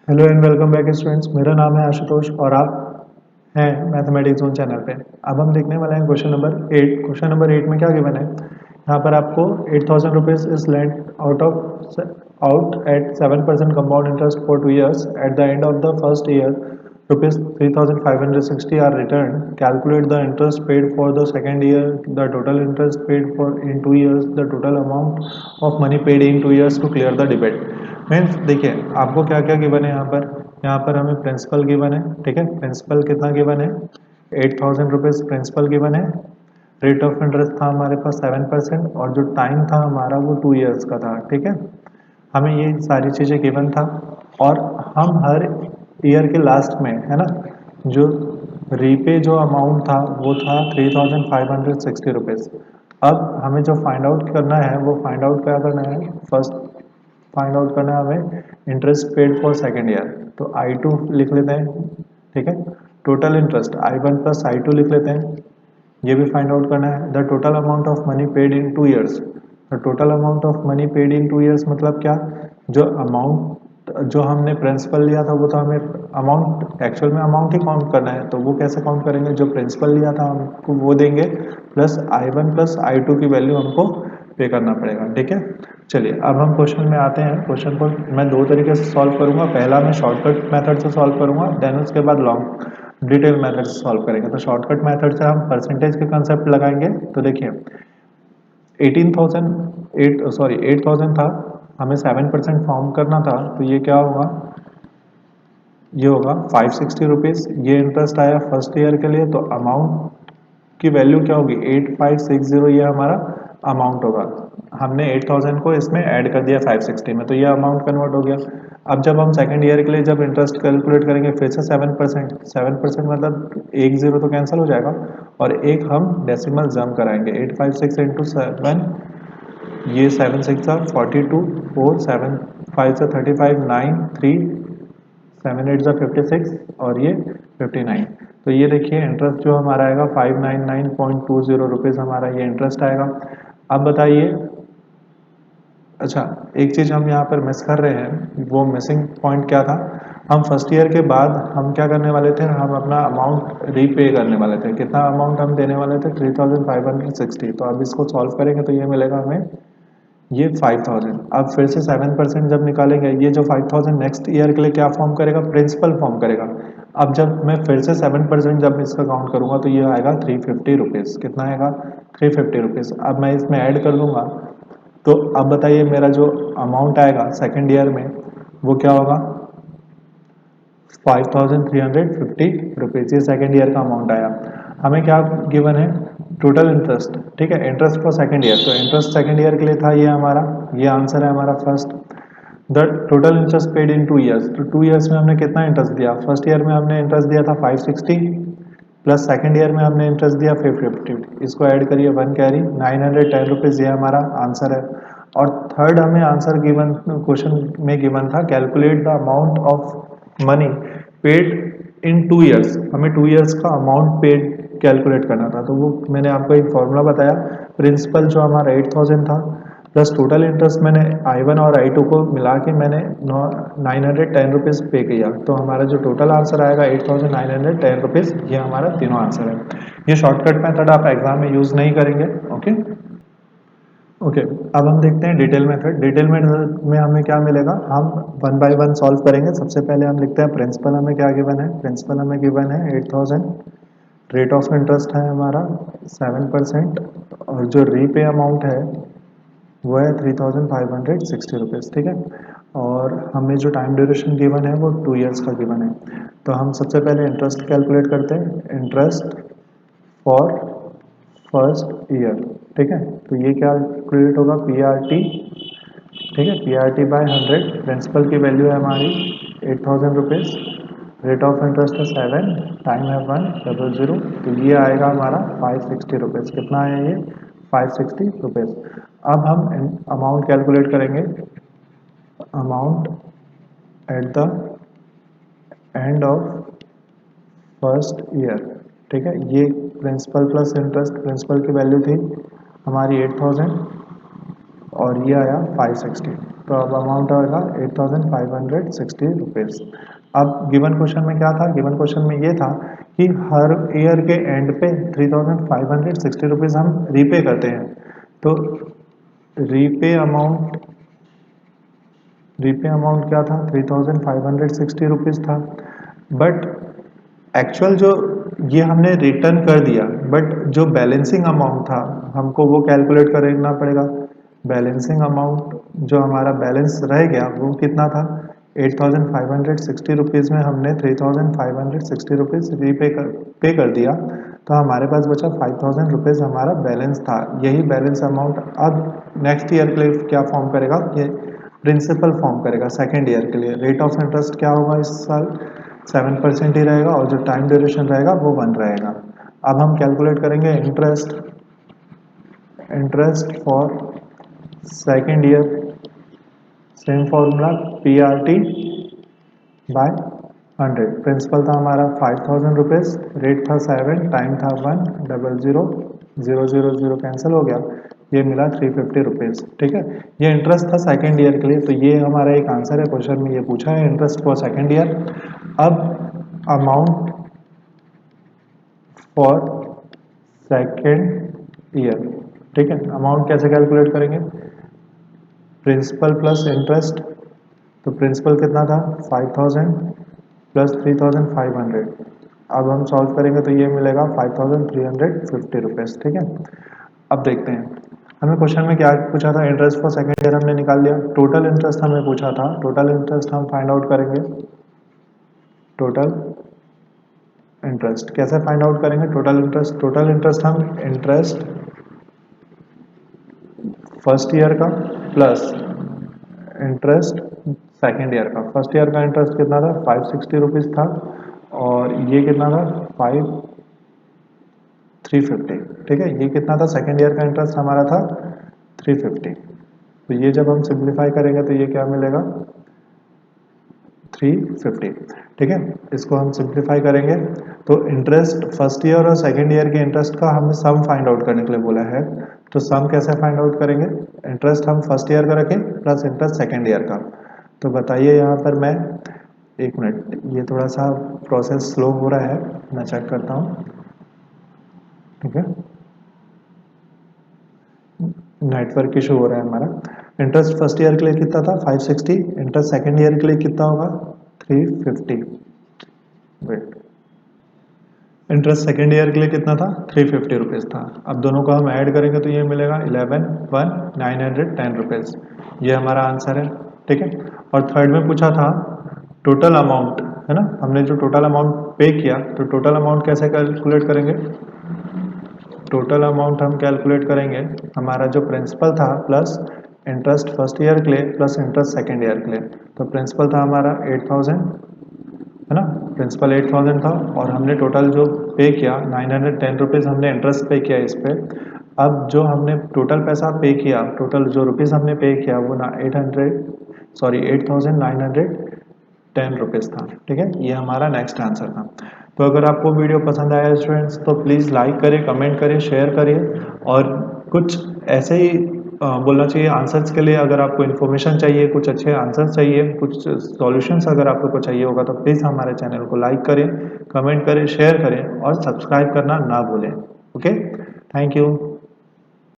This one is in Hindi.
Hello and welcome back students. मेरा नाम है आशुतोष और आप हैं मैथमेटिक्स जोन चैनल पे। अब हम देखने वाले हैं क्वेश्चन नंबर 8। क्वेश्चन नंबर 8 में क्या गिवन है, यहाँ पर आपको 8,000 rupees is lent out at 7% compound interest for 2 years। At the end of the first year rupees 3,560 are return. Calculate the interest paid for the second year, the total interest paid for in 2 years, the total amount of money paid in 2 years to clear the debate. Means देखिए आपको क्या क्या गिवन है यहाँ पर हमें प्रिंसिपल गिवन है। ठीक है, प्रिंसिपल कितना गिवन है, 8,000 रुपीज प्रिंसिपल गिवन है। रेट ऑफ इंटरेस्ट था हमारे पास 7% और जो टाइम था हमारा वो 2 years का था। ठीक है, हमें ये सारी चीज़ें गिवन था और हम हर ईयर के लास्ट में है ना, जो रीपे जो अमाउंट था वो था 3,560 रुपीज़। अब हमें जो फाइंड आउट करना है वो फाइंड आउट क्या करना है, फर्स्ट फाइंड आउट करना है हमें interest paid for second year. तो I2 लिख लेते हैं। ठीक है, total interest I1 plus I2 लिख लेते हैं, ये भी फाइंड आउट करना है। The total amount of money paid in 2 years। The total amount of money paid in 2 years मतलब क्या, जो अमाउंट जो हमने प्रिंसिपल लिया था वो तो हमें अमाउंट एक्चुअल में अमाउंट ही काउंट करना है, तो वो कैसे काउंट करेंगे, जो प्रिंसिपल लिया था हमको वो देंगे प्लस I1 प्लस I2 की वैल्यू हमको पे करना पड़ेगा। ठीक है, चलिए अब हम क्वेश्चन में आते हैं। क्वेश्चन को मैं दो तरीके से सॉल्व करूंगा। पहला मैं शॉर्टकट मेथड से सॉल्व करूंगा, देन उसके बाद लॉन्ग डिटेल मेथड से सॉल्व करेंगे। तो शॉर्टकट मेथड से हम परसेंटेज के कंसेप्ट लगाएंगे। तो देखिए 8,000 था, हमें 7% फॉर्म करना था, तो ये क्या होगा, ये होगा 560 रुपीज़। ये इंटरेस्ट आया फर्स्ट ईयर के लिए, तो अमाउंट की वैल्यू क्या होगी, 8560, ये हमारा अमाउंट होगा। हमने 8,000 को इसमें ऐड कर दिया 560 में, तो ये अमाउंट कन्वर्ट हो गया। अब जब हम सेकंड ईयर के लिए जब इंटरेस्ट कैलकुलेट करेंगे फिर से 7% मतलब एक जीरो तो कैंसिल हो जाएगा और एक हम डेसिमल जम कराएंगे। 856 इंटू 7, ये 7 6 42, 4 7 5 से 35, 9 3 7 8 जा 56 और ये 59। तो ये देखिए इंटरेस्ट जो हमारा आएगा 599.20 रुपीज़, हमारा ये इंटरेस्ट आएगा। अब बताइए, अच्छा एक चीज़ हम यहाँ पर मिस कर रहे हैं, वो मिसिंग पॉइंट क्या था, हम फर्स्ट ईयर के बाद हम क्या करने वाले थे, हम अपना अमाउंट रीपे करने वाले थे। कितना अमाउंट हम देने वाले थे, 3,560। तो अब इसको सॉल्व करेंगे तो ये मिलेगा हमें, ये 5,000। अब फिर से 7% जब निकालेंगे, ये जो 5,000 नेक्स्ट ईयर के लिए क्या फॉर्म करेगा, प्रिंसिपल फॉर्म करेगा। अब जब मैं फिर से 7% जब इसका काउंट करूंगा तो ये आएगा 350 रुपीज़। कितना आएगा, 350 रुपीज़। अब मैं इसमें ऐड कर दूंगा, तो अब बताइए मेरा जो अमाउंट आएगा सेकेंड ईयर में वो क्या होगा, 5,350 रुपीज़। ये सेकेंड ईयर का अमाउंट आया। हमें क्या गिवन है, टोटल इंटरेस्ट। ठीक है, इंटरेस्ट फॉर सेकेंड ईयर, तो इंटरेस्ट सेकेंड ईयर के लिए था ये हमारा, ये आंसर है हमारा first. The total interest paid in 2 years। तो 2 years में हमने कितना इंटरेस्ट दिया, फर्स्ट ईयर में हमने इंटरेस्ट दिया था 560 प्लस सेकेंड ईयर में हमने इंटरेस्ट दिया 550। इसको ऐड करिए, वन कैरी 910 रुपीज़, ये हमारा आंसर है। और थर्ड हमें आंसर गिवन क्वेश्चन में गिवन था, calculate the amount of money paid in 2 years। हमें 2 years का अमाउंट पेड कैलकुलेट करना था, तो वो मैंने आपको एक फॉर्मूला बताया। प्रिंसिपल जो हमारा 8,000 था प्लस टोटल इंटरेस्ट मैंने I1 और I2 को मिला के मैंने 910 रुपीज़ पे किया, तो हमारा जो टोटल आंसर आएगा 8,910 रुपीज़। ये हमारा तीनों आंसर है। ये शॉर्टकट मेथड आप एग्जाम में यूज़ नहीं करेंगे। ओके ओके, अब हम देखते हैं डिटेल मेथड। डिटेल मेथड में हमें क्या मिलेगा, हम वन बाय वन सॉल्व करेंगे। सबसे पहले हम लिखते हैं प्रिंसिपल हमें क्या गिवन है, प्रिंसिपल हमें गिवन है 8,000। रेट ऑफ इंटरेस्ट है हमारा 7% और जो रीपे अमाउंट है वो है 3,560 रुपीज़। ठीक है, और हमें जो टाइम ड्यूरेशन गिवन है वो 2 years का गिवन है। तो हम सबसे पहले इंटरेस्ट कैलकुलेट करते हैं, इंटरेस्ट फॉर फर्स्ट ईयर। ठीक है, तो ये क्या कैलकुलेट होगा, PRT। ठीक है, PRT बाय 100। प्रिंसिपल की वैल्यू है हमारी 8,000 रुपीज़, रेट ऑफ इंटरेस्ट है 7, टाइम है 100, तो ये आएगा हमारा 560 रुपीज़। कितना आया ये, 560 रुपीज़। अब हम अमाउंट कैलकुलेट करेंगे, amount at the end of first year. ठीक है, ये प्रिंसिपल प्लस इंटरेस्ट, प्रिंसिपल की वैल्यू थी हमारी 8,000 और ये आया 560। तो अब अमाउंट होगा 8560 रुपीज़। अब गिवन क्वेश्चन में क्या था, गिवन क्वेश्चन में ये था कि हर ईयर के एंड पे 3560 रुपीज़ हम रीपे करते हैं। तो रीपे अमाउंट क्या था, 3560 रुपीज़ था। बट एक्चुअल जो ये हमने रिटर्न कर दिया, बट जो बैलेंसिंग अमाउंट था हमको वो कैलकुलेट करना पड़ेगा। बैलेंसिंग अमाउंट जो हमारा बैलेंस रह गया वो कितना था, 8560 रुपीज़ में हमने 3560 रुपीज़ पे कर दिया, तो हमारे पास बचा 5000 रुपीज़ हमारा बैलेंस था। यही बैलेंस अमाउंट अब नेक्स्ट ईयर के लिए क्या फॉर्म करेगा, ये प्रिंसिपल फॉर्म करेगा सेकेंड ईयर के लिए। रेट ऑफ इंटरेस्ट क्या होगा इस साल, 7% ही रहेगा और जो टाइम ड्यूरेशन रहेगा वो 1 रहेगा। अब हम कैलकुलेट करेंगे interest for second year, same formula PRT by 100। Principal था हमारा 5000 रुपीज़, रेट था 7, टाइम था 1, 0000 कैंसिल हो गया, ये मिला 350 रुपीज़। ठीक है, ये इंटरेस्ट था सेकेंड ईयर के लिए। तो ये हमारा एक आंसर है, क्वेश्चन में ये पूछा है इंटरेस्ट फॉर सेकेंड ईयर। अब अमाउंट फॉर सेकेंड ईयर, ठीक है, अमाउंट कैसे कैलकुलेट करेंगे, प्रिंसिपल प्लस इंटरेस्ट। तो प्रिंसिपल कितना था 5000 प्लस 3500। अब हम सॉल्व करेंगे तो ये मिलेगा 5350 रुपीज़। ठीक है, अब देखते हैं हमें क्वेश्चन में क्या पूछा था, इंटरेस्ट फॉर सेकेंड ईयर हमने निकाल लिया। टोटल इंटरेस्ट हमें पूछा था, टोटल इंटरेस्ट हम फाइंड आउट करेंगे। टोटल इंटरेस्ट कैसे फाइंड आउट करेंगे, टोटल इंटरेस्ट हम इंटरेस्ट फर्स्ट ईयर का प्लस इंटरेस्ट सेकेंड ईयर का। फर्स्ट ईयर का इंटरेस्ट कितना था 560 रुपीज़ था, और ये कितना था 350। ठीक है, ये कितना था, सेकेंड ईयर का इंटरेस्ट हमारा था 350। तो ये जब हम सिंप्लीफाई करेंगे तो ये क्या मिलेगा 350। ठीक है, इसको हम सिंप्लीफाई करेंगे तो इंटरेस्ट फर्स्ट ईयर और सेकेंड ईयर के इंटरेस्ट का हमें सम फाइंड आउट करने के लिए बोला है। तो सम कैसे फाइंड आउट करेंगे, इंटरेस्ट हम फर्स्ट ईयर का रखें प्लस इंटरेस्ट सेकेंड ईयर का। तो बताइए यहाँ पर मैं, एक मिनट, ये थोड़ा सा प्रोसेस स्लो हो रहा है, मैं चेक करता हूँ। ठीक है, नेटवर्क इशू हो रहा है हमारा। इंटरेस्ट फर्स्ट ईयर के लिए कितना था 560, इंटरेस्ट सेकेंड ईयर के लिए कितना होगा 350। वेट, इंटरेस्ट सेकेंड ईयर के लिए कितना था 350 रुपीज़ था। अब दोनों को हम ऐड करेंगे तो ये मिलेगा 11,910 रुपीज़। ये हमारा आंसर है। ठीक है, और थर्ड में पूछा था टोटल अमाउंट, है ना, हमने जो टोटल अमाउंट पे किया, तो टोटल अमाउंट कैसे कैलकुलेट करेंगे, टोटल अमाउंट हम कैलकुलेट करेंगे हमारा जो प्रिंसिपल था प्लस इंटरेस्ट फर्स्ट ईयर के लिए प्लस इंटरेस्ट सेकेंड ईयर के लिए। तो प्रिंसिपल था हमारा 8000, है ना, प्रिंसिपल 8000 था, और हमने टोटल जो पे किया 910 रुपीज़ हमने इंटरेस्ट पे किया इस पर। अब जो हमने टोटल पैसा पे किया, टोटल जो रुपीज़ हमने पे किया वो ना 8910 रुपीज़ था। ठीक है, ये हमारा नेक्स्ट आंसर था। तो अगर आपको वीडियो पसंद आया स्टूडेंट्स तो प्लीज़ लाइक करें, कमेंट करें, शेयर करें, और कुछ ऐसे ही बोलना चाहिए आंसर्स के लिए। अगर आपको इन्फॉर्मेशन चाहिए, कुछ अच्छे आंसर्स चाहिए, कुछ सॉल्यूशंस अगर आपको को चाहिए होगा तो प्लीज़ हमारे चैनल को लाइक करें, कमेंट करें, शेयर करें और सब्सक्राइब करना ना भूलें। Okay, thank you.